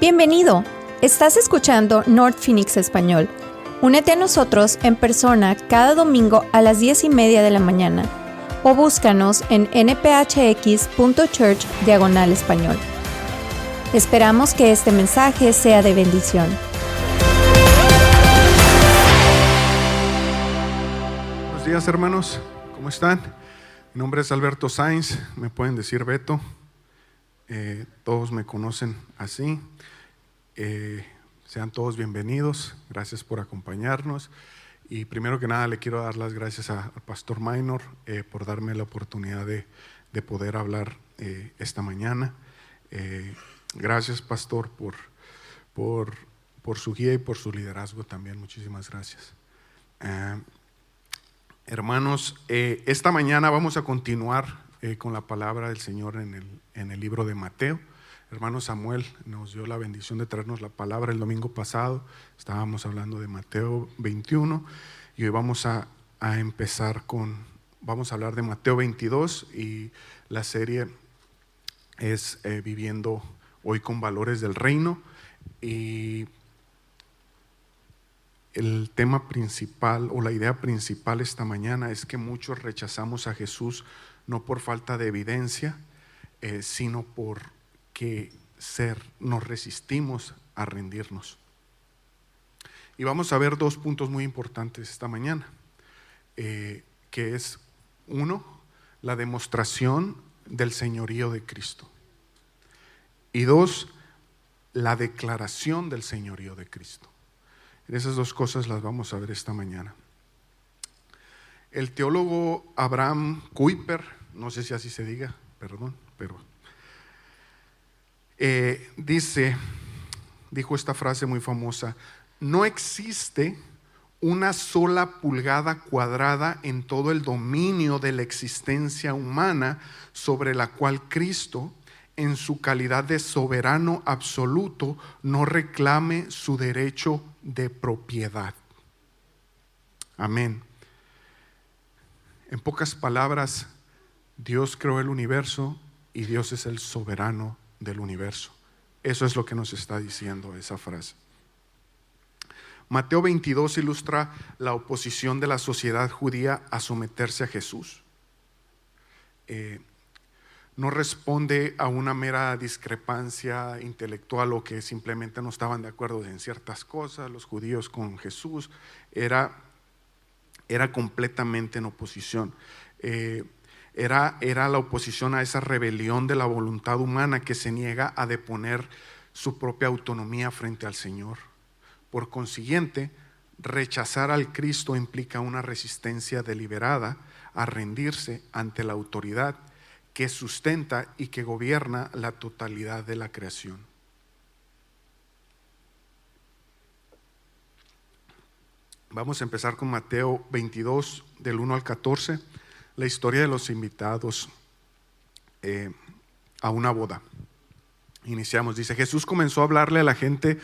Bienvenido. Estás escuchando North Phoenix Español. Únete a nosotros en persona cada domingo a las 10:30 de la mañana o búscanos en nphx.church/español. Esperamos que este mensaje sea de bendición. Buenos días, hermanos. ¿Cómo están? Mi nombre es Alberto Sainz. Me pueden decir Beto. Todos me conocen así. Sean todos bienvenidos. Gracias por acompañarnos. Y primero que nada le quiero dar las gracias al Pastor Minor por darme la oportunidad de poder hablar esta mañana. Gracias, Pastor, por su guía y por su liderazgo también. Muchísimas gracias. Hermanos, esta mañana vamos a continuar con la palabra del Señor en el libro de Mateo. Hermano Samuel nos dio la bendición de traernos la palabra el domingo pasado. Estábamos hablando de Mateo 21 y hoy vamos a hablar de Mateo 22 y la serie es Viviendo hoy con valores del reino. Y el tema principal o la idea principal esta mañana es que muchos rechazamos a Jesús no por falta de evidencia, sino porque nos resistimos a rendirnos. Y vamos a ver dos puntos muy importantes esta mañana, que es uno, la demostración del señorío de Cristo, y dos, la declaración del señorío de Cristo. Esas dos cosas las vamos a ver esta mañana. El teólogo Abraham Kuyper, no sé si así se diga, perdón, pero dijo esta frase muy famosa: no existe una sola pulgada cuadrada en todo el dominio de la existencia humana sobre la cual Cristo, en su calidad de soberano absoluto, no reclame su derecho de propiedad. Amén. En pocas palabras, Dios creó el universo y Dios es el soberano del universo. Eso es lo que nos está diciendo esa frase. Mateo 22 ilustra la oposición de la sociedad judía a someterse a Jesús. No responde a una mera discrepancia intelectual o que simplemente no estaban de acuerdo en ciertas cosas. Los judíos con Jesús era completamente en oposición. Era la oposición a esa rebelión de la voluntad humana que se niega a deponer su propia autonomía frente al Señor. Por consiguiente, rechazar al Cristo implica una resistencia deliberada a rendirse ante la autoridad que sustenta y que gobierna la totalidad de la creación. Vamos a empezar con Mateo 22, del 1 al 14, la historia de los invitados a una boda. Iniciamos, dice: Jesús comenzó a hablarle a la gente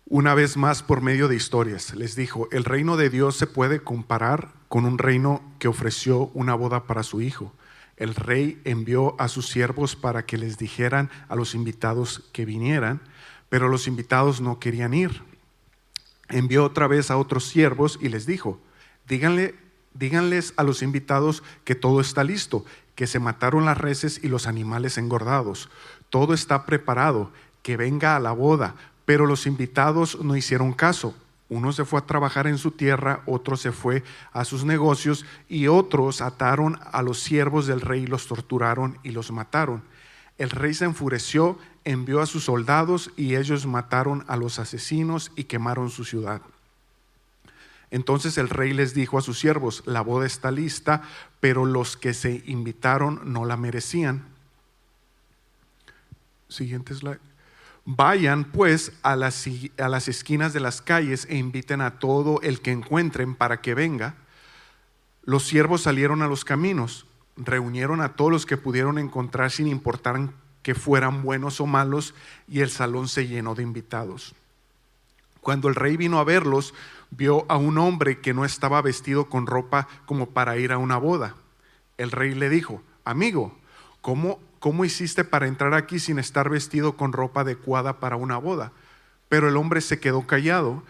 una vez más por medio de historias. Les dijo: el reino de Dios se puede comparar con un reino que ofreció una boda para su hijo. El rey envió a sus siervos para que les dijeran a los invitados que vinieran, pero los invitados no querían ir. Envió otra vez a otros siervos y les dijo: díganles a los invitados que todo está listo, que se mataron las reses y los animales engordados. Todo está preparado, que venga a la boda. Pero los invitados no hicieron caso. Uno se fue a trabajar en su tierra, otro se fue a sus negocios y otros ataron a los siervos del rey, los torturaron y los mataron. El rey se enfureció, envió a sus soldados y ellos mataron a los asesinos y quemaron su ciudad. Entonces el rey les dijo a sus siervos: la boda está lista, pero los que se invitaron no la merecían. Siguiente slide. Vayan pues a las esquinas de las calles e inviten a todo el que encuentren para que venga. Los siervos salieron a los caminos, reunieron a todos los que pudieron encontrar sin importar que fueran buenos o malos, y el salón se llenó de invitados. Cuando el rey vino a verlos, vio a un hombre que no estaba vestido con ropa como para ir a una boda. El rey le dijo: amigo, ¿cómo hiciste para entrar aquí sin estar vestido con ropa adecuada para una boda? Pero el hombre se quedó callado.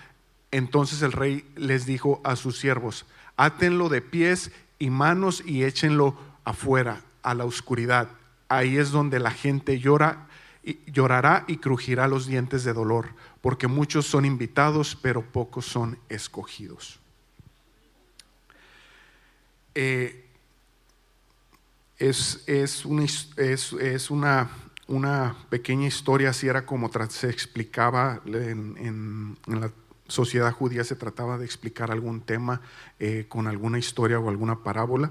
Entonces el rey les dijo a sus siervos: átenlo de pies y manos y échenlo afuera, a la oscuridad. Ahí es donde la gente llorará y crujirá los dientes de dolor, porque muchos son invitados, pero pocos son escogidos. Es una pequeña historia, así era como se explicaba en la sociedad judía, se trataba de explicar algún tema con alguna historia o alguna parábola.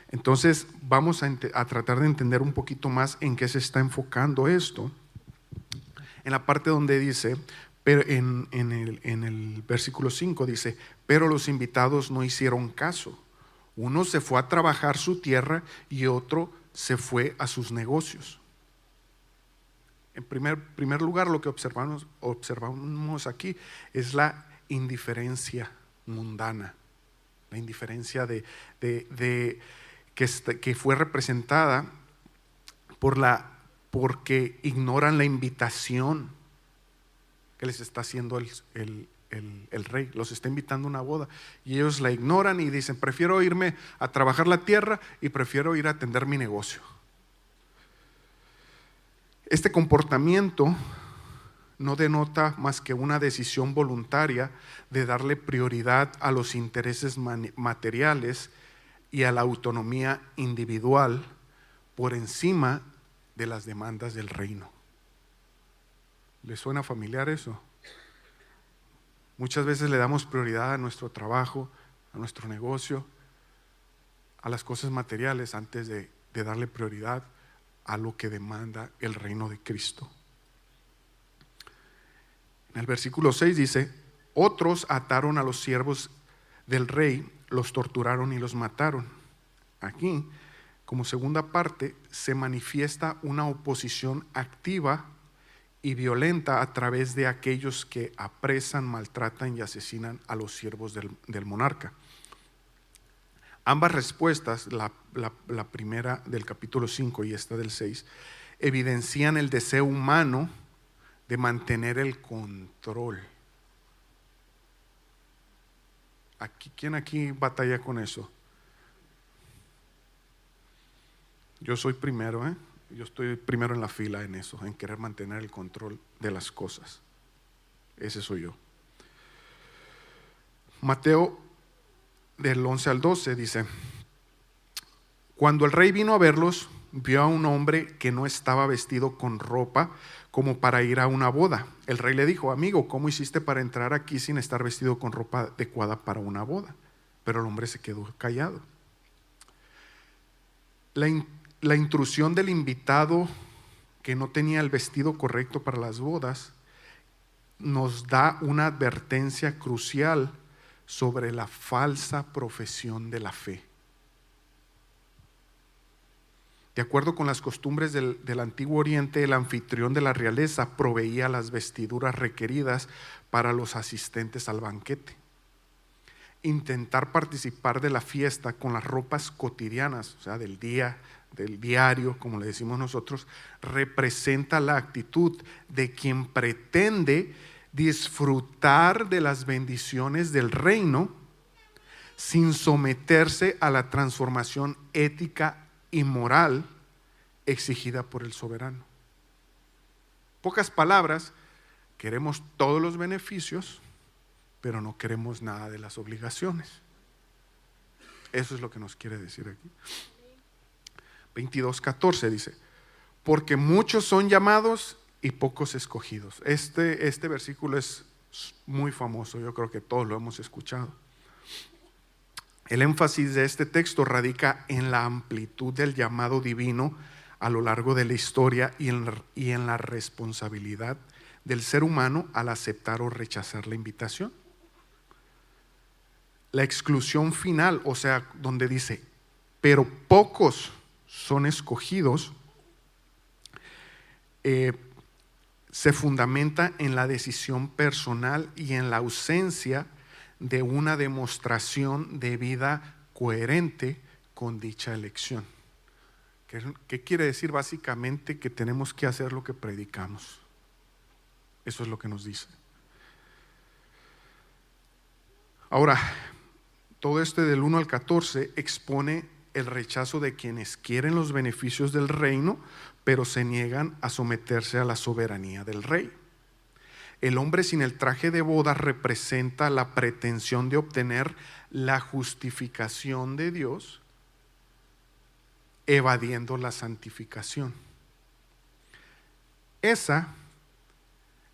Entonces vamos a tratar de entender un poquito más en qué se está enfocando esto. En la parte donde dice, pero en el versículo 5 dice: pero los invitados no hicieron caso. Uno se fue a trabajar su tierra y otro se fue a sus negocios. En primer lugar, lo que observamos aquí es la indiferencia mundana, la indiferencia que fue representada porque ignoran la invitación que les está haciendo el rey. Los está invitando a una boda y ellos la ignoran y dicen: prefiero irme a trabajar la tierra y prefiero ir a atender mi negocio. Este comportamiento no denota más que una decisión voluntaria de darle prioridad a los intereses materiales y a la autonomía individual por encima de las demandas del reino. ¿Les suena familiar eso? Muchas veces le damos prioridad a nuestro trabajo, a nuestro negocio, a las cosas materiales antes de darle prioridad a lo que demanda el reino de Cristo. En el versículo 6 dice: otros ataron a los siervos del rey, los torturaron y los mataron. Aquí, como segunda parte, se manifiesta una oposición activa y violenta a través de aquellos que apresan, maltratan y asesinan a los siervos del monarca. Ambas respuestas, la primera del capítulo 5 y esta del 6, evidencian el deseo humano de mantener el control. ¿Quién aquí batalla con eso? Yo soy primero, yo estoy primero en la fila en eso, en querer mantener el control de las cosas. Ese soy yo. Mateo del 11 al 12 dice: cuando el rey vino a verlos, vio a un hombre que no estaba vestido con ropa como para ir a una boda. El rey le dijo: amigo, ¿cómo hiciste para entrar aquí sin estar vestido con ropa adecuada para una boda? Pero el hombre se quedó callado. La intrusión del invitado que no tenía el vestido correcto para las bodas nos da una advertencia crucial sobre la falsa profesión de la fe. De acuerdo con las costumbres del Antiguo Oriente, el anfitrión de la realeza proveía las vestiduras requeridas para los asistentes al banquete. Intentar participar de la fiesta con las ropas cotidianas, o sea, del diario, como le decimos nosotros, representa la actitud de quien pretende disfrutar de las bendiciones del reino sin someterse a la transformación ética y moral exigida por el soberano. Pocas palabras, queremos todos los beneficios, pero no queremos nada de las obligaciones. Eso es lo que nos quiere decir aquí. 22:14 dice: porque muchos son llamados y pocos escogidos. Este versículo es muy famoso, yo creo que todos lo hemos escuchado. El énfasis de este texto radica en la amplitud del llamado divino a lo largo de la historia y en la responsabilidad del ser humano al aceptar o rechazar la invitación. La exclusión final, o sea, donde dice: pero pocos son escogidos, se fundamenta en la decisión personal y en la ausencia de una demostración de vida coherente con dicha elección. ¿Qué quiere decir? Básicamente que tenemos que hacer lo que predicamos. Eso es lo que nos dice. Ahora, todo este del 1 al 14 expone el rechazo de quienes quieren los beneficios del reino, pero se niegan a someterse a la soberanía del rey. El hombre sin el traje de boda representa la pretensión de obtener la justificación de Dios, evadiendo la santificación. Esa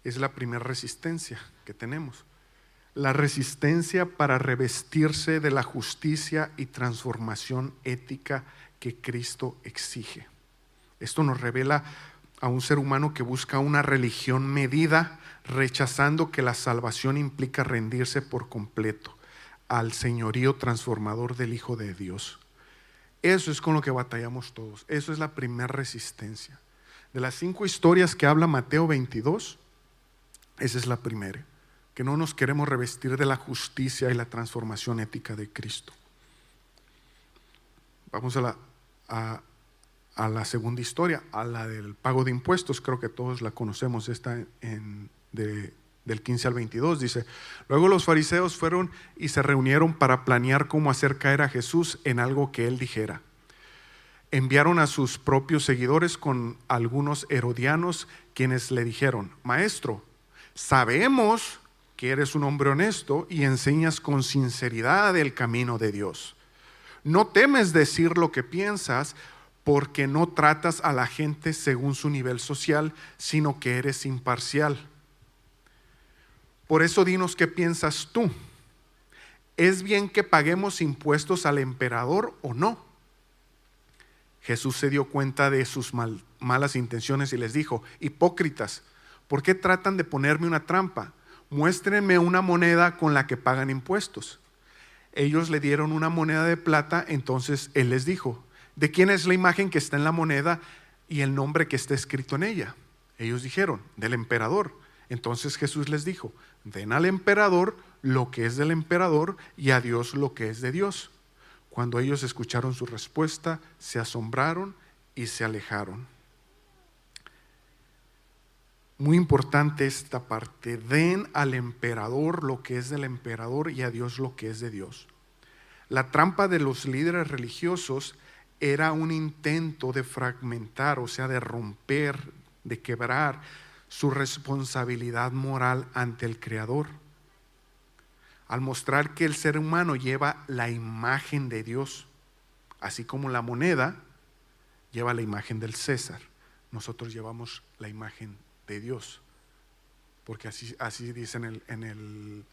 es la primera resistencia que tenemos. La resistencia para revestirse de la justicia y transformación ética que Cristo exige. Esto nos revela a un ser humano que busca una religión medida, rechazando que la salvación implica rendirse por completo al señorío transformador del Hijo de Dios. Eso es con lo que batallamos todos. Eso es la primera resistencia. De las 5 historias que habla Mateo 22, esa es la primera. Que no nos queremos revestir de la justicia y la transformación ética de Cristo. Vamos a la segunda historia, a la del pago de impuestos. Creo que todos la conocemos, esta del 15 al 22. Dice: luego los fariseos fueron y se reunieron para planear cómo hacer caer a Jesús en algo que él dijera. Enviaron a sus propios seguidores con algunos herodianos, quienes le dijeron: Maestro, sabemos que eres un hombre honesto y enseñas con sinceridad el camino de Dios. No temes decir lo que piensas, porque no tratas a la gente según su nivel social, sino que eres imparcial. Por eso dinos qué piensas tú. ¿Es bien que paguemos impuestos al emperador o no? Jesús se dio cuenta de sus malas intenciones y les dijo: hipócritas, ¿por qué tratan de ponerme una trampa? Muéstrenme una moneda con la que pagan impuestos. Ellos le dieron una moneda de plata. Entonces él les dijo: ¿de quién es la imagen que está en la moneda y el nombre que está escrito en ella? Ellos dijeron: del emperador. Entonces Jesús les dijo: den al emperador lo que es del emperador y a Dios lo que es de Dios. Cuando ellos escucharon su respuesta, se asombraron y se alejaron. Muy importante esta parte: den al emperador lo que es del emperador y a Dios lo que es de Dios. La trampa de los líderes religiosos era un intento de fragmentar, o sea, de romper, de quebrar su responsabilidad moral ante el Creador, al mostrar que el ser humano lleva la imagen de Dios, así como la moneda lleva la imagen del César. Nosotros llevamos la imagen de Dios, porque así dice en el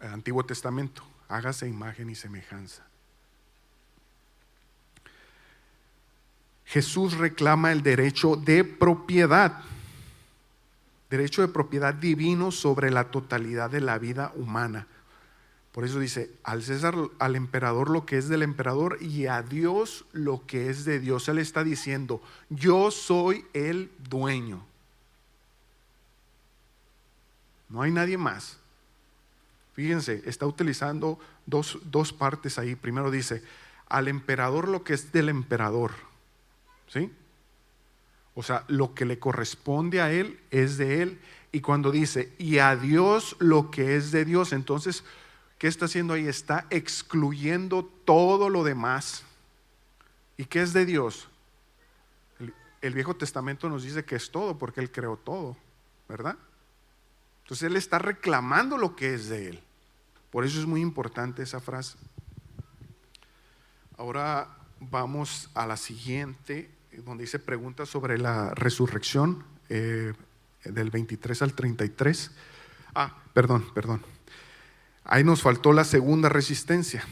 Antiguo Testamento: hágase imagen y semejanza. Jesús reclama el derecho de propiedad divino sobre la totalidad de la vida humana. Por eso dice: al César, al emperador lo que es del emperador y a Dios lo que es de Dios. Él está diciendo: yo soy el dueño. No hay nadie más. Fíjense, está utilizando dos partes ahí. Primero dice: al emperador lo que es del emperador. ¿Sí? O sea, lo que le corresponde a él es de él. Y cuando dice: y a Dios lo que es de Dios, entonces, ¿qué está haciendo ahí? Está excluyendo todo lo demás. ¿Y qué es de Dios? El Viejo Testamento nos dice que es todo, porque Él creó todo, ¿verdad? Entonces Él está reclamando lo que es de Él. Por eso es muy importante esa frase. Ahora vamos a la siguiente, donde dice preguntas sobre la resurrección, del 23 al 33. Perdón. Ahí nos faltó la segunda resistencia.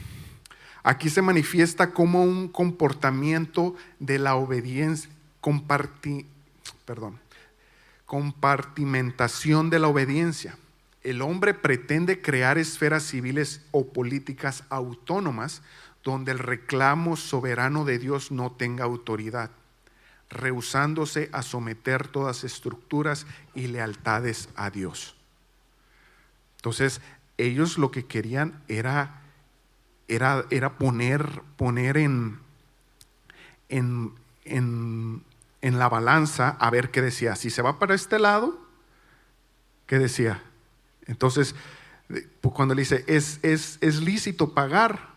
Aquí se manifiesta como un comportamiento de la obediencia, compartimentación de la obediencia. El hombre pretende crear esferas civiles o políticas autónomas donde el reclamo soberano de Dios no tenga autoridad, rehusándose a someter todas estructuras y lealtades a Dios. Entonces, ellos lo que querían era poner en la balanza a ver qué decía. Si se va para este lado, ¿qué decía? Entonces, cuando le dice, es lícito pagar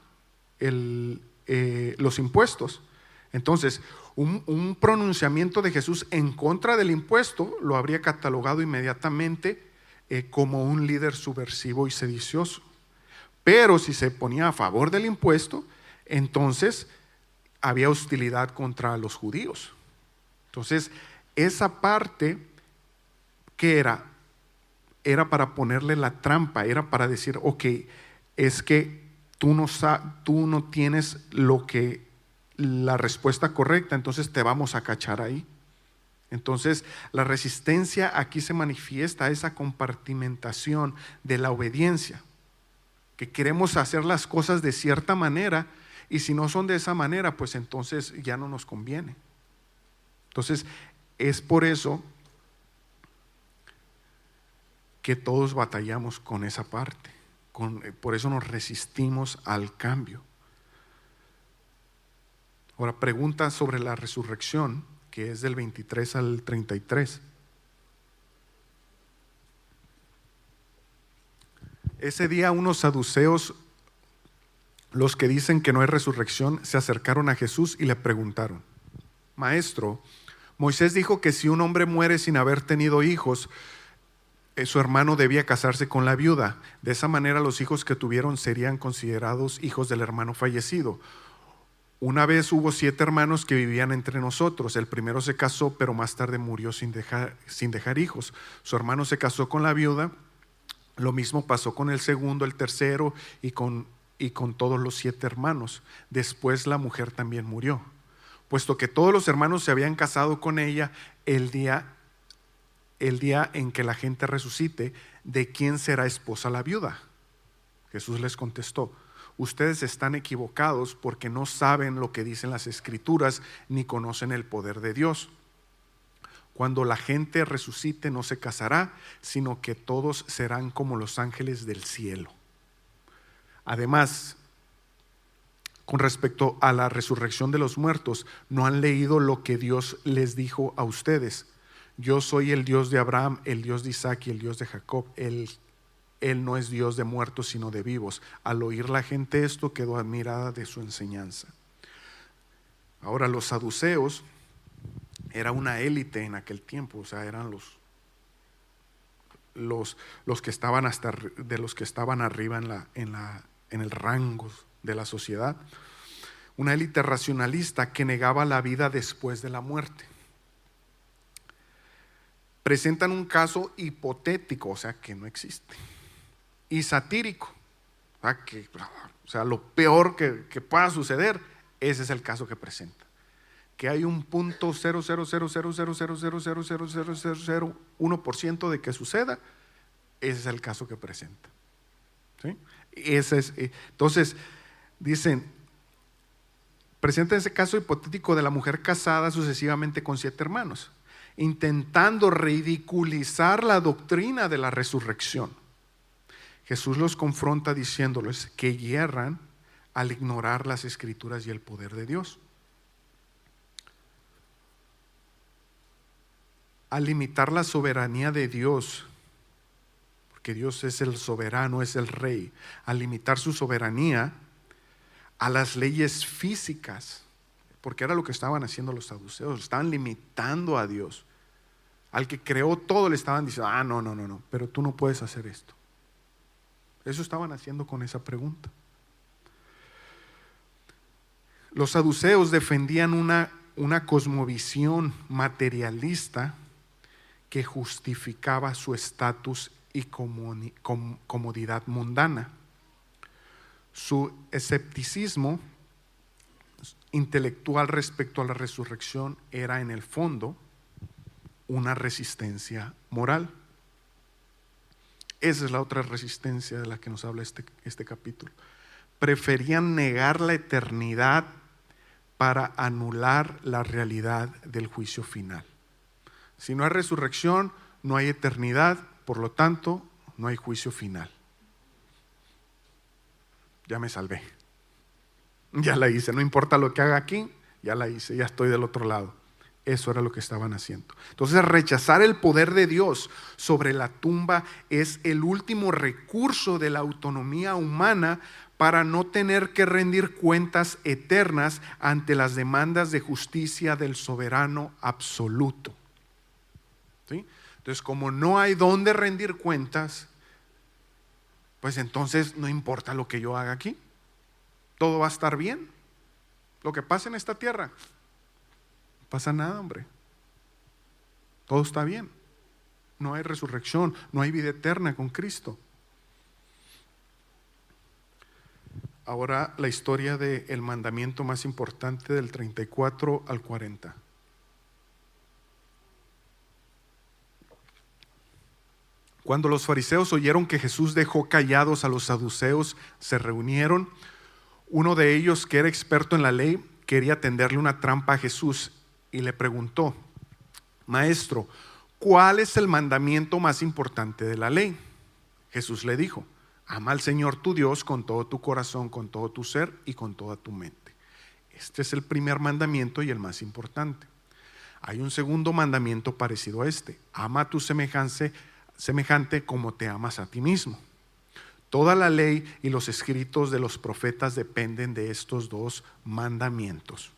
los impuestos. Entonces, un pronunciamiento de Jesús en contra del impuesto lo habría catalogado inmediatamente como un líder subversivo y sedicioso. Pero si se ponía a favor del impuesto, entonces había hostilidad contra los judíos. Entonces, esa parte, ¿qué era? Era para ponerle la trampa, era para decir, ok, es que tú no tienes la respuesta correcta, entonces te vamos a cachar ahí. Entonces, la resistencia aquí se manifiesta, esa compartimentación de la obediencia, que queremos hacer las cosas de cierta manera, y si no son de esa manera, pues entonces ya no nos conviene. Entonces, es por eso que todos batallamos con esa parte, por eso nos resistimos al cambio. Ahora, pregunta sobre la resurrección, que es del 23 al 33. Ese día unos saduceos, los que dicen que no hay resurrección, se acercaron a Jesús y le preguntaron: Maestro, Moisés dijo que si un hombre muere sin haber tenido hijos, su hermano debía casarse con la viuda. De esa manera los hijos que tuvieron serían considerados hijos del hermano fallecido. Una vez hubo 7 hermanos que vivían entre nosotros. El primero se casó, pero más tarde murió sin dejar hijos. Su hermano se casó con la viuda. Lo mismo pasó con el segundo, el tercero y con todos los 7 hermanos. Después la mujer también murió. Puesto que todos los hermanos se habían casado con ella, el día en que la gente resucite, ¿de quién será esposa la viuda? Jesús les contestó: ustedes están equivocados porque no saben lo que dicen las Escrituras ni conocen el poder de Dios. Cuando la gente resucite no se casará, sino que todos serán como los ángeles del cielo. Además, con respecto a la resurrección de los muertos, ¿no han leído lo que Dios les dijo a ustedes? Yo soy el Dios de Abraham, el Dios de Isaac y el Dios de Jacob. Él no es Dios de muertos, sino de vivos. Al oír la gente esto, quedó admirada de su enseñanza. Ahora, los saduceos era una élite en aquel tiempo, o sea, eran los que estaban de los que estaban arriba en el rango de la sociedad. Una élite racionalista que negaba la vida después de la muerte. Presentan un caso hipotético, o sea, que no existe, y satírico, o sea, lo peor que pueda suceder. Ese es el caso que presenta. Que hay un punto 0,00000000001% de que suceda. Ese es el caso que presenta. ¿Sí? Entonces, dicen, presenta ese caso hipotético de la mujer casada sucesivamente con 7 hermanos, intentando ridiculizar la doctrina de la resurrección. Jesús los confronta diciéndoles que yerran al ignorar las Escrituras y el poder de Dios. Al limitar la soberanía de Dios, porque Dios es el soberano, es el rey, al limitar su soberanía a las leyes físicas, porque era lo que estaban haciendo los saduceos, estaban limitando a Dios. Al que creó todo le estaban diciendo: no, pero tú no puedes hacer esto. Eso estaban haciendo con esa pregunta. Los saduceos defendían una cosmovisión materialista que justificaba su estatus y comodidad mundana. Su escepticismo intelectual respecto a la resurrección era en el fondo una resistencia moral. Esa es la otra resistencia de la que nos habla este capítulo. Preferían negar la eternidad para anular la realidad del juicio final. Si no hay resurrección, no hay eternidad, por lo tanto, no hay juicio final. Ya me salvé. Ya la hice, no importa lo que haga aquí, ya la hice, ya estoy del otro lado. Eso era lo que estaban haciendo. Entonces, rechazar el poder de Dios sobre la tumba es el último recurso de la autonomía humana para no tener que rendir cuentas eternas ante las demandas de justicia del soberano absoluto. ¿Sí? Entonces, como no hay dónde rendir cuentas, pues entonces no importa lo que yo haga aquí. Todo va a estar bien. Lo que pasa en esta tierra, no pasa nada, hombre. Todo está bien. No hay resurrección, no hay vida eterna con Cristo. Ahora la historia del mandamiento más importante del 34 al 40. Cuando los fariseos oyeron que Jesús dejó callados a los saduceos, se reunieron. Uno de ellos, que era experto en la ley, quería tenderle una trampa a Jesús y le preguntó: Maestro, ¿cuál es el mandamiento más importante de la ley? Jesús le dijo: ama al Señor tu Dios con todo tu corazón, con todo tu ser y con toda tu mente. Este es el primer mandamiento y el más importante. Hay un segundo mandamiento parecido a este: ama a tu semejante como te amas a ti mismo. Toda la ley y los escritos de los profetas dependen de estos dos mandamientos.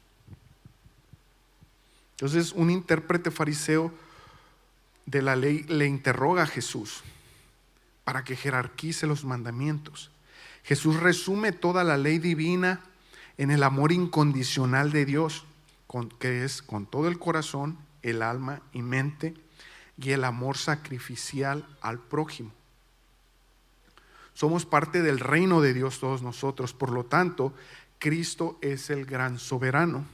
Entonces, un intérprete fariseo de la ley le interroga a Jesús para que jerarquice los mandamientos. Jesús resume toda la ley divina en el amor incondicional de Dios, que es con todo el corazón, el alma y mente, y el amor sacrificial al prójimo. Somos parte del reino de Dios todos nosotros, por lo tanto, Cristo es el gran soberano.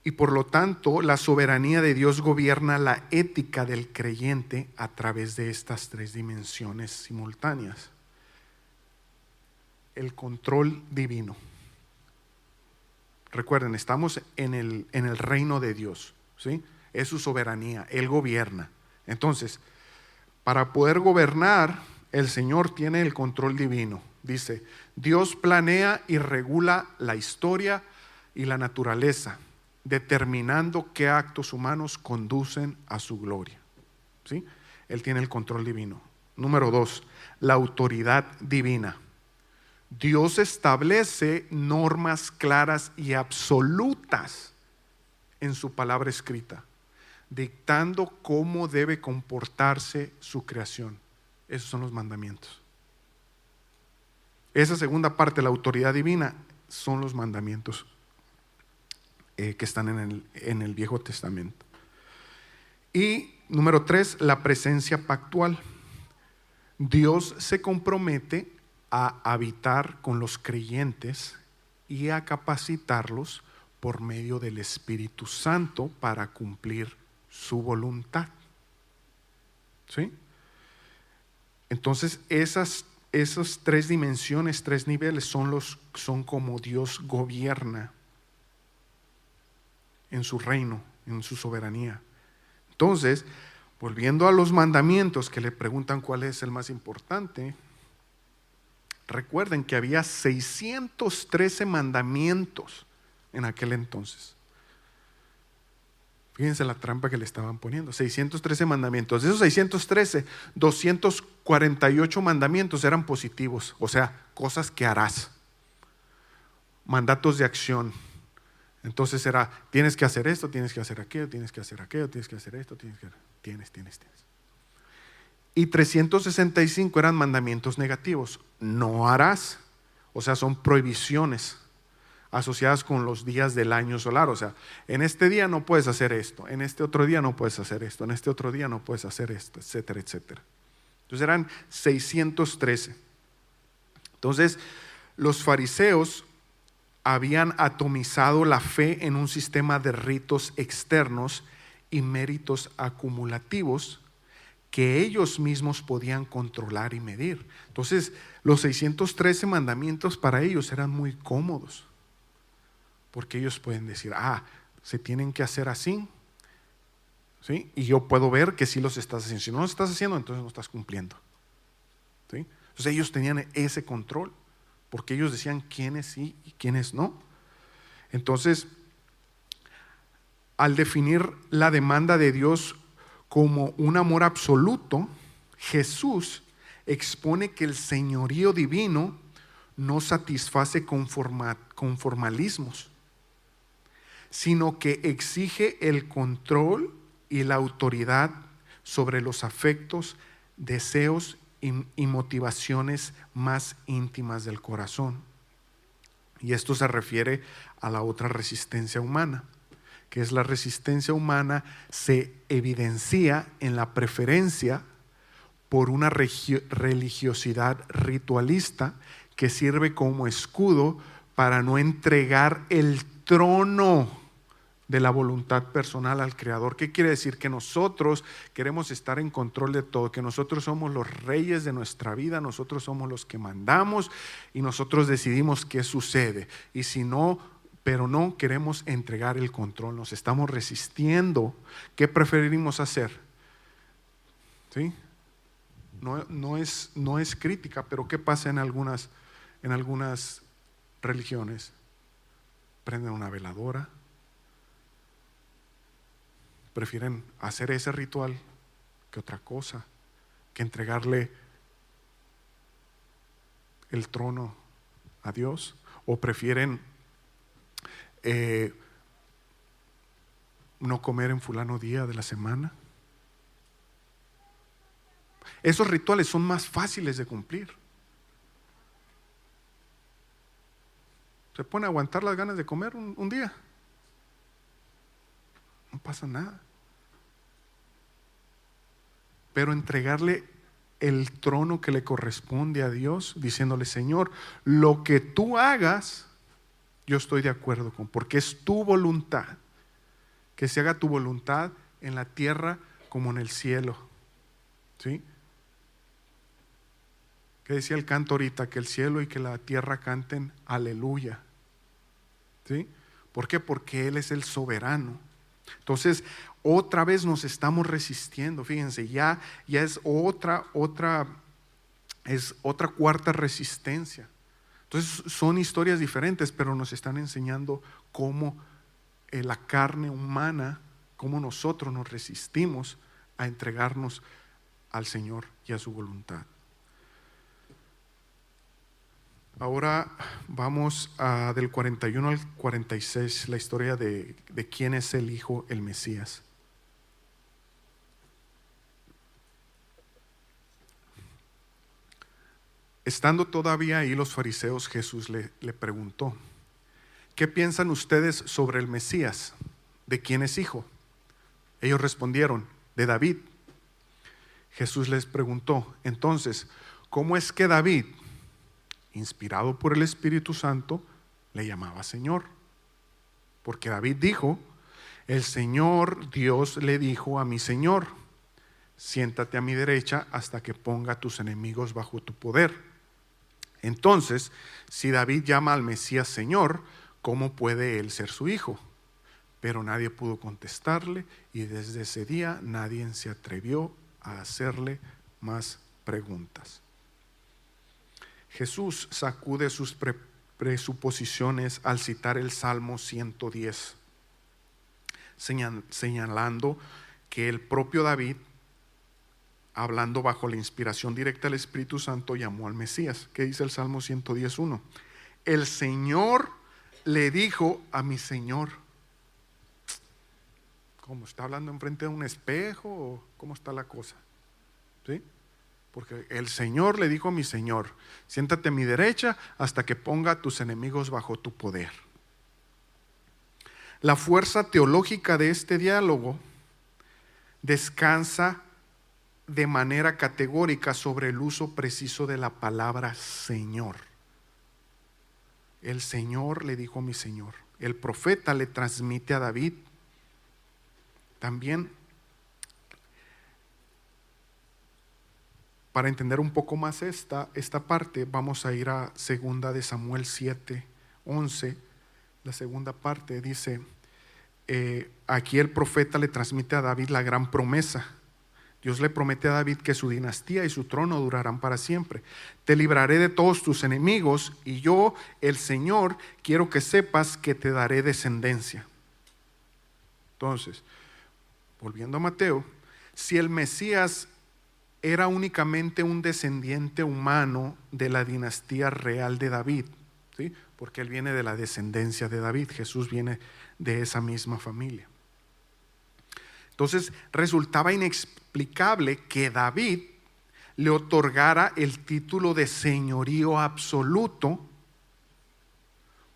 Y por lo tanto, la soberanía de Dios gobierna la ética del creyente a través de estas tres dimensiones simultáneas. El control divino. Recuerden, estamos en el reino de Dios, ¿sí? Es su soberanía, Él gobierna. Entonces, para poder gobernar, el Señor tiene el control divino. Dice, Dios planea y regula la historia y la naturaleza, determinando qué actos humanos conducen a su gloria. ¿Sí? Él tiene el control divino. Número 2, la autoridad divina. Dios establece normas claras y absolutas en su palabra escrita, dictando cómo debe comportarse su creación. Esos son los mandamientos. Esa segunda parte, la autoridad divina, son los mandamientos que están en el Viejo Testamento. Y número 3, la presencia pactual. Dios se compromete a habitar con los creyentes y a capacitarlos por medio del Espíritu Santo para cumplir su voluntad. ¿Sí? Entonces esas tres dimensiones, tres niveles son como Dios gobierna en su reino, en su soberanía. Entonces, volviendo a los mandamientos que le preguntan cuál es el más importante, recuerden que había 613 mandamientos en aquel entonces. Fíjense la trampa que le estaban poniendo. 613 mandamientos. De esos 613, 248 mandamientos eran positivos, o sea, cosas que harás. Mandatos de acción. Entonces era, tienes que hacer esto, tienes que hacer aquello, tienes que hacer aquello, tienes que hacer esto, tienes. Y 365 eran mandamientos negativos. No harás, o sea, son prohibiciones asociadas con los días del año solar. O sea, en este día no puedes hacer esto, en este otro día no puedes hacer esto, en este otro día no puedes hacer esto, etcétera, etcétera. Entonces eran 613. Entonces, los fariseos habían atomizado la fe en un sistema de ritos externos y méritos acumulativos que ellos mismos podían controlar y medir. Entonces, los 613 mandamientos para ellos eran muy cómodos, porque ellos pueden decir, se tienen que hacer así, ¿sí? Y yo puedo ver que sí los estás haciendo. Si no los estás haciendo, entonces no estás cumpliendo, ¿sí? Entonces ellos tenían ese control, porque ellos decían quiénes sí y quiénes no. Entonces, al definir la demanda de Dios como un amor absoluto, Jesús expone que el señorío divino no satisface con formalismos, sino que exige el control y la autoridad sobre los afectos, deseos y motivaciones más íntimas del corazón. Y esto se refiere a la otra resistencia humana, que es la resistencia humana se evidencia en la preferencia por una religiosidad ritualista que sirve como escudo para no entregar el trono de la voluntad personal al Creador. ¿Qué quiere decir? Que nosotros queremos estar en control de todo, que nosotros somos los reyes de nuestra vida, nosotros somos los que mandamos y nosotros decidimos qué sucede. Y si no, pero no queremos entregar el control, nos estamos resistiendo. ¿Qué preferimos hacer? ¿Sí? No es crítica, pero ¿qué pasa en algunas religiones? Prenden una veladora, prefieren hacer ese ritual que otra cosa, que entregarle el trono a Dios, o prefieren no comer en fulano día de la semana. Esos rituales son más fáciles de cumplir. Se pone a aguantar las ganas de comer un día, no pasa nada. Pero entregarle el trono que le corresponde a Dios, diciéndole: Señor, lo que tú hagas, yo estoy de acuerdo con, porque es tu voluntad, que se haga tu voluntad en la tierra como en el cielo. ¿Sí? ¿Qué decía el canto ahorita? Que el cielo y que la tierra canten aleluya. ¿Sí? ¿Por qué? Porque Él es el soberano. Entonces, otra vez nos estamos resistiendo. Fíjense, ya es otra cuarta resistencia. Entonces, son historias diferentes, pero nos están enseñando cómo la carne humana, cómo nosotros nos resistimos a entregarnos al Señor y a su voluntad. Ahora vamos del 41 al 46, la historia de quién es el Hijo, el Mesías. Estando todavía ahí los fariseos, Jesús le preguntó: ¿qué piensan ustedes sobre el Mesías? ¿De quién es hijo? Ellos respondieron: de David. Jesús les preguntó: entonces, ¿cómo es que David, inspirado por el Espíritu Santo, le llamaba Señor? Porque David dijo: el Señor Dios le dijo a mi Señor: siéntate a mi derecha hasta que ponga a tus enemigos bajo tu poder. Entonces, si David llama al Mesías Señor, ¿cómo puede él ser su hijo? Pero nadie pudo contestarle, y desde ese día nadie se atrevió a hacerle más preguntas. Jesús sacude sus presuposiciones al citar el Salmo 110, señalando que el propio David, hablando bajo la inspiración directa del Espíritu Santo, llamó al Mesías. ¿Qué dice el Salmo 110:1? El Señor le dijo a mi Señor. ¿Cómo? ¿Está hablando enfrente de un espejo o cómo está la cosa? ¿Sí? Porque el Señor le dijo a mi Señor: siéntate a mi derecha hasta que ponga a tus enemigos bajo tu poder. La fuerza teológica de este diálogo descansa de manera categórica sobre el uso preciso de la palabra Señor. El Señor le dijo a mi Señor. El profeta le transmite a David también. Para entender un poco más esta parte, vamos a ir a 2 de Samuel 7:11. La segunda parte dice, aquí el profeta le transmite a David la gran promesa. Dios le promete a David que su dinastía y su trono durarán para siempre. Te libraré de todos tus enemigos y yo, el Señor, quiero que sepas que te daré descendencia. Entonces, volviendo a Mateo, si el Mesías era únicamente un descendiente humano de la dinastía real de David, ¿sí? Porque él viene de la descendencia de David, Jesús viene de esa misma familia. Entonces resultaba inexplicable que David le otorgara el título de señorío absoluto,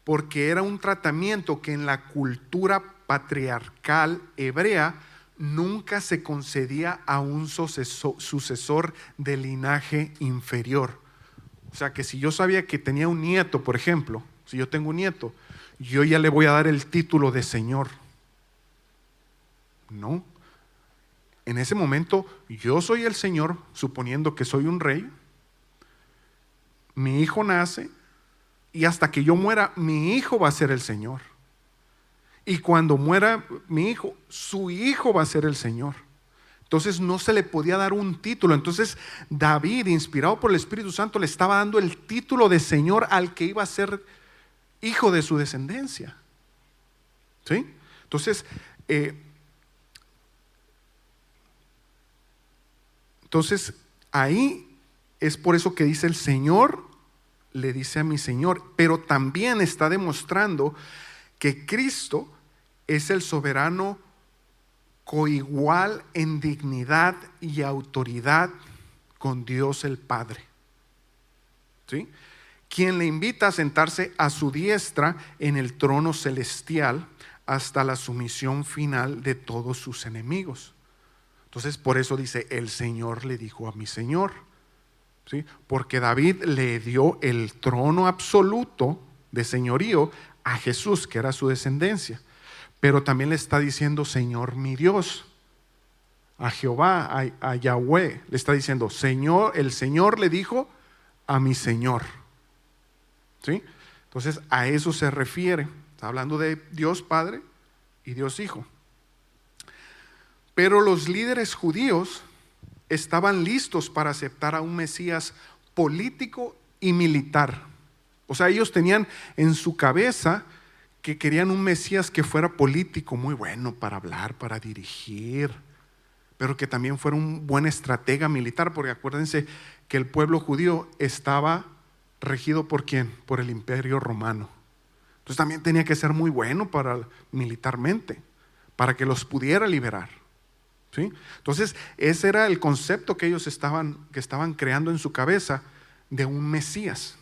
porque era un tratamiento que en la cultura patriarcal hebrea nunca se concedía a un sucesor de linaje inferior. O sea que si yo sabía que tenía un nieto, por ejemplo, si yo tengo un nieto, yo ya le voy a dar el título de señor. No. En ese momento yo soy el señor, suponiendo que soy un rey. Mi hijo nace y hasta que yo muera, mi hijo va a ser el señor. Y cuando muera mi hijo, su hijo va a ser el señor. Entonces no se le podía dar un título. Entonces David, inspirado por el Espíritu Santo, le estaba dando el título de señor al que iba a ser hijo de su descendencia. ¿Sí? Entonces ahí es por eso que dice el Señor, le dice a mi Señor, pero también está demostrando que Cristo es el soberano coigual en dignidad y autoridad con Dios el Padre, ¿sí? Quien le invita a sentarse a su diestra en el trono celestial hasta la sumisión final de todos sus enemigos. Entonces por eso dice, el Señor le dijo a mi Señor, ¿sí? Porque David le dio el trono absoluto de señorío a Jesús, que era su descendencia, pero también le está diciendo Señor mi Dios, a Jehová, a Yahweh, le está diciendo Señor, el Señor le dijo a mi Señor, ¿sí? Entonces a eso se refiere, está hablando de Dios Padre y Dios Hijo. Pero los líderes judíos estaban listos para aceptar a un Mesías político y militar. O sea, ellos tenían en su cabeza que querían un Mesías que fuera político, muy bueno para hablar, para dirigir, pero que también fuera un buen estratega militar, porque acuérdense que el pueblo judío estaba regido ¿por quién? Por el Imperio Romano. Entonces también tenía que ser muy bueno militarmente, para que los pudiera liberar, ¿sí? Entonces ese era el concepto que ellos estaban creando en su cabeza de un Mesías.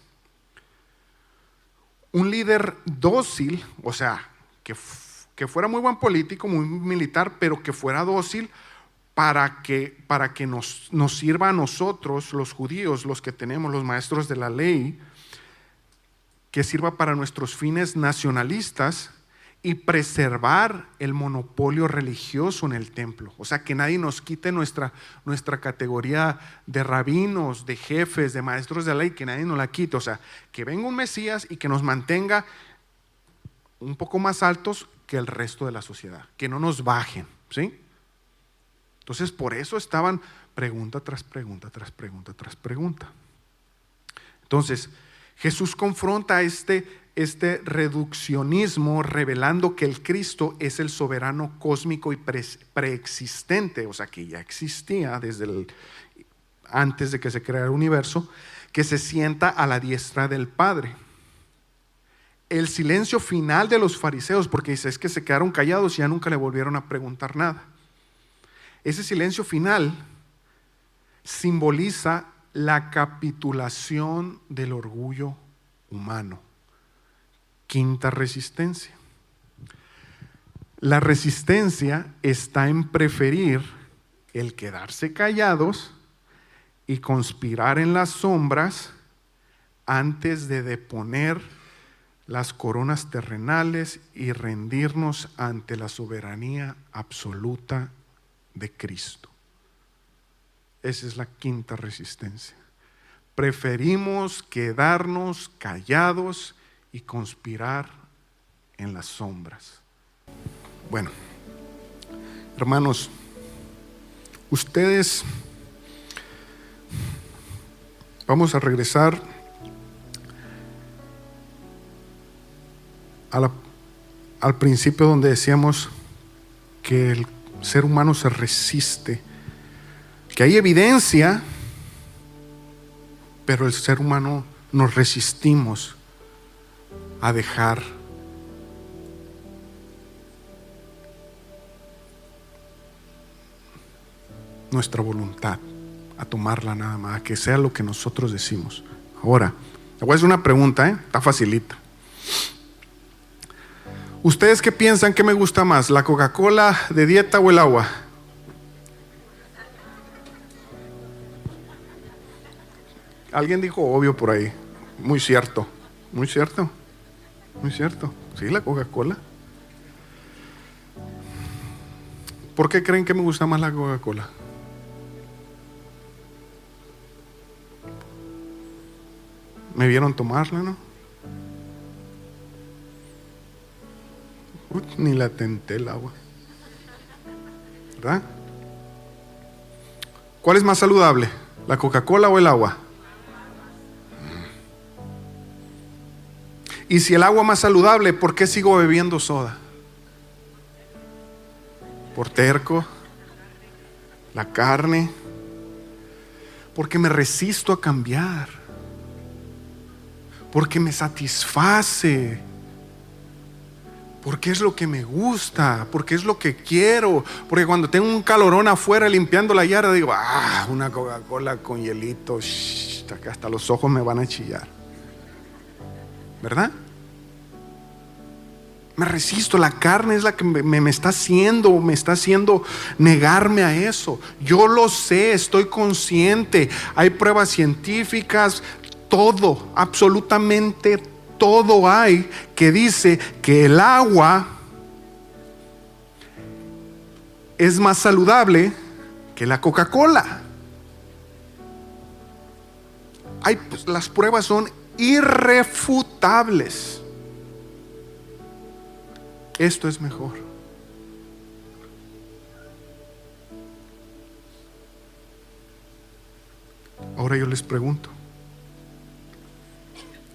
Un líder dócil, o sea, que fuera muy buen político, muy militar, pero que fuera dócil para que nos sirva a nosotros, los judíos, los que tenemos, los maestros de la ley, que sirva para nuestros fines nacionalistas y preservar el monopolio religioso en el templo. O sea, que nadie nos quite nuestra categoría de rabinos, de jefes, de maestros de la ley, que nadie nos la quite. O sea, que venga un Mesías y que nos mantenga un poco más altos que el resto de la sociedad, que no nos bajen, ¿sí? Entonces, por eso estaban pregunta tras pregunta, tras pregunta, tras pregunta. Entonces, Jesús confronta a este reduccionismo, revelando que el Cristo es el soberano cósmico y preexistente, o sea que ya existía antes de que se creara el universo, que se sienta a la diestra del Padre. El silencio final de los fariseos, porque dice, es que se quedaron callados y ya nunca le volvieron a preguntar nada. Ese silencio final simboliza la capitulación del orgullo humano. Quinta resistencia. La resistencia está en preferir el quedarse callados y conspirar en las sombras antes de deponer las coronas terrenales y rendirnos ante la soberanía absoluta de Cristo. Esa es la quinta resistencia. Preferimos quedarnos callados y conspirar en las sombras. Bueno, hermanos, Ustedes, vamos a regresar al principio donde decíamos que el ser humano se resiste, que hay evidencia, pero el ser humano nos resistimos a dejar nuestra voluntad, a tomarla nada más, a que sea lo que nosotros decimos. Ahora, le voy a hacer una pregunta, está facilita. ¿Ustedes qué piensan que me gusta más, la Coca-Cola de dieta o el agua? Alguien dijo obvio por ahí. Muy cierto, muy cierto, muy cierto. Sí, la Coca-Cola. ¿Por qué creen que me gusta más la Coca-Cola? ¿Me vieron tomarla, no? Ni la tenté el agua, ¿verdad? ¿Cuál es más saludable? ¿La Coca-Cola o el agua? Y si el agua es más saludable, ¿por qué sigo bebiendo soda? Por terco, la carne, porque me resisto a cambiar, porque me satisface, porque es lo que me gusta, porque es lo que quiero, porque cuando tengo un calorón afuera limpiando la yarda digo, una Coca-Cola con hielito, que hasta los ojos me van a chillar, ¿verdad? Me resisto, la carne es la que me está haciendo negarme a eso. Yo lo sé, estoy consciente, hay pruebas científicas, todo, absolutamente todo hay que dice que el agua es más saludable que la Coca-Cola. Las pruebas son irrefutables. Esto es mejor. Ahora yo les pregunto,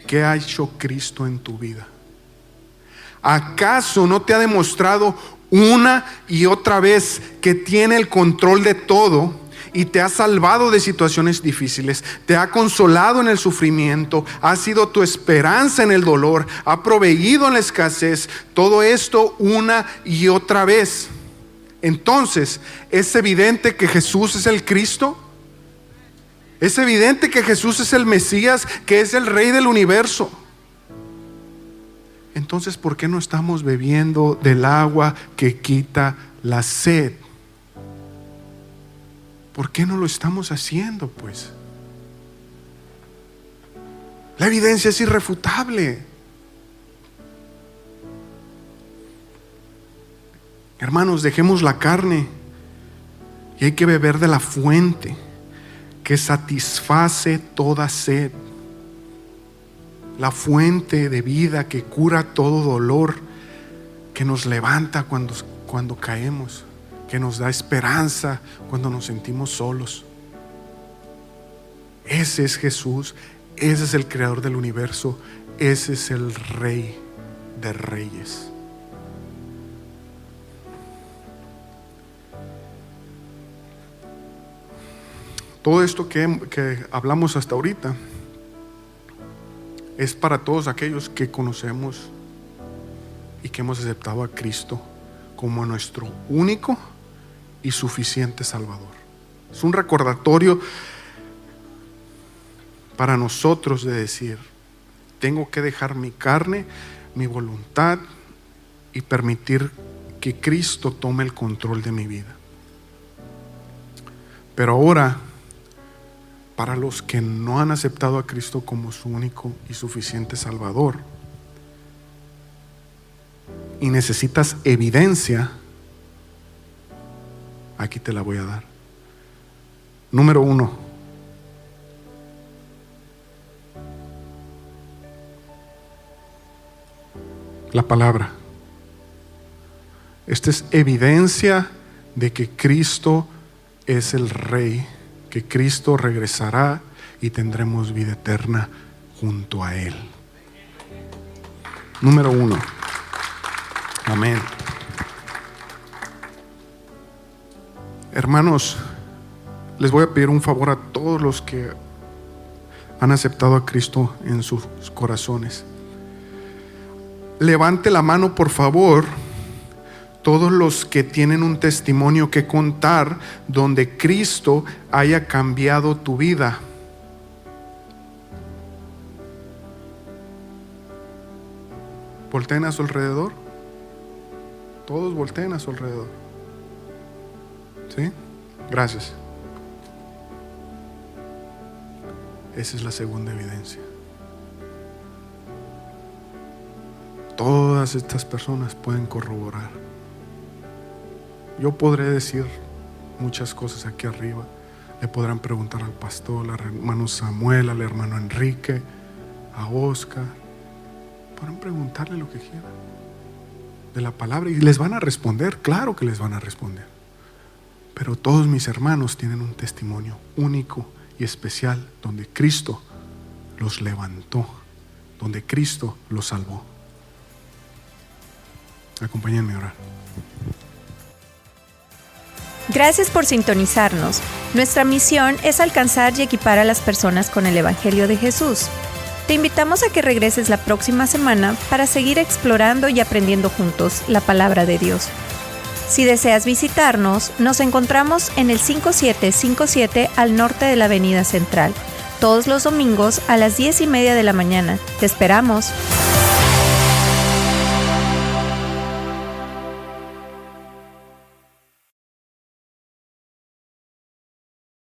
¿qué ha hecho Cristo en tu vida? ¿Acaso no te ha demostrado una y otra vez que tiene el control de todo y te ha salvado de situaciones difíciles, te ha consolado en el sufrimiento, ha sido tu esperanza en el dolor, ha proveído en la escasez? Todo esto una y otra vez. Entonces, ¿es evidente que Jesús es el Cristo? Es evidente que Jesús es el Mesías, que es el Rey del universo. Entonces, ¿por qué no estamos bebiendo del agua que quita la sed? ¿Por qué no lo estamos haciendo, pues? La evidencia es irrefutable. Hermanos, dejemos la carne y hay que beber de la fuente que satisface toda sed, la fuente de vida que cura todo dolor, que nos levanta cuando caemos, que nos da esperanza cuando nos sentimos solos. Ese es Jesús, ese es el creador del universo, ese es el Rey de reyes. Todo esto que hablamos hasta ahorita es para todos aquellos que conocemos y que hemos aceptado a Cristo como nuestro único y suficiente Salvador. Es un recordatorio para nosotros de decir, tengo que dejar mi carne, mi voluntad y permitir que Cristo tome el control de mi vida. Pero ahora, para los que no han aceptado a Cristo como su único y suficiente Salvador y necesitas evidencia, aquí te la voy a dar. Número 1, la palabra. Esta es evidencia de que Cristo es el Rey, que Cristo regresará y tendremos vida eterna junto a Él. Número 1. Amén. Hermanos, les voy a pedir un favor a todos los que han aceptado a Cristo en sus corazones. Levante la mano, por favor, todos los que tienen un testimonio que contar donde Cristo haya cambiado tu vida. Volteen a su alrededor. Todos volteen a su alrededor. ¿Sí? Gracias. Esa es la segunda evidencia. Todas estas personas pueden corroborar. Yo podré decir muchas cosas aquí arriba. Le podrán preguntar al pastor, al hermano Samuel, al hermano Enrique, a Oscar. Podrán preguntarle lo que quieran de la palabra y les van a responder. Claro que les van a responder. Pero todos mis hermanos tienen un testimonio único y especial donde Cristo los levantó, donde Cristo los salvó. Acompáñenme a orar. Gracias por sintonizarnos. Nuestra misión es alcanzar y equipar a las personas con el Evangelio de Jesús. Te invitamos a que regreses la próxima semana para seguir explorando y aprendiendo juntos la palabra de Dios. Si deseas visitarnos, nos encontramos en el 5757 al norte de la Avenida Central, todos los domingos a las 10:30 de la mañana. ¡Te esperamos!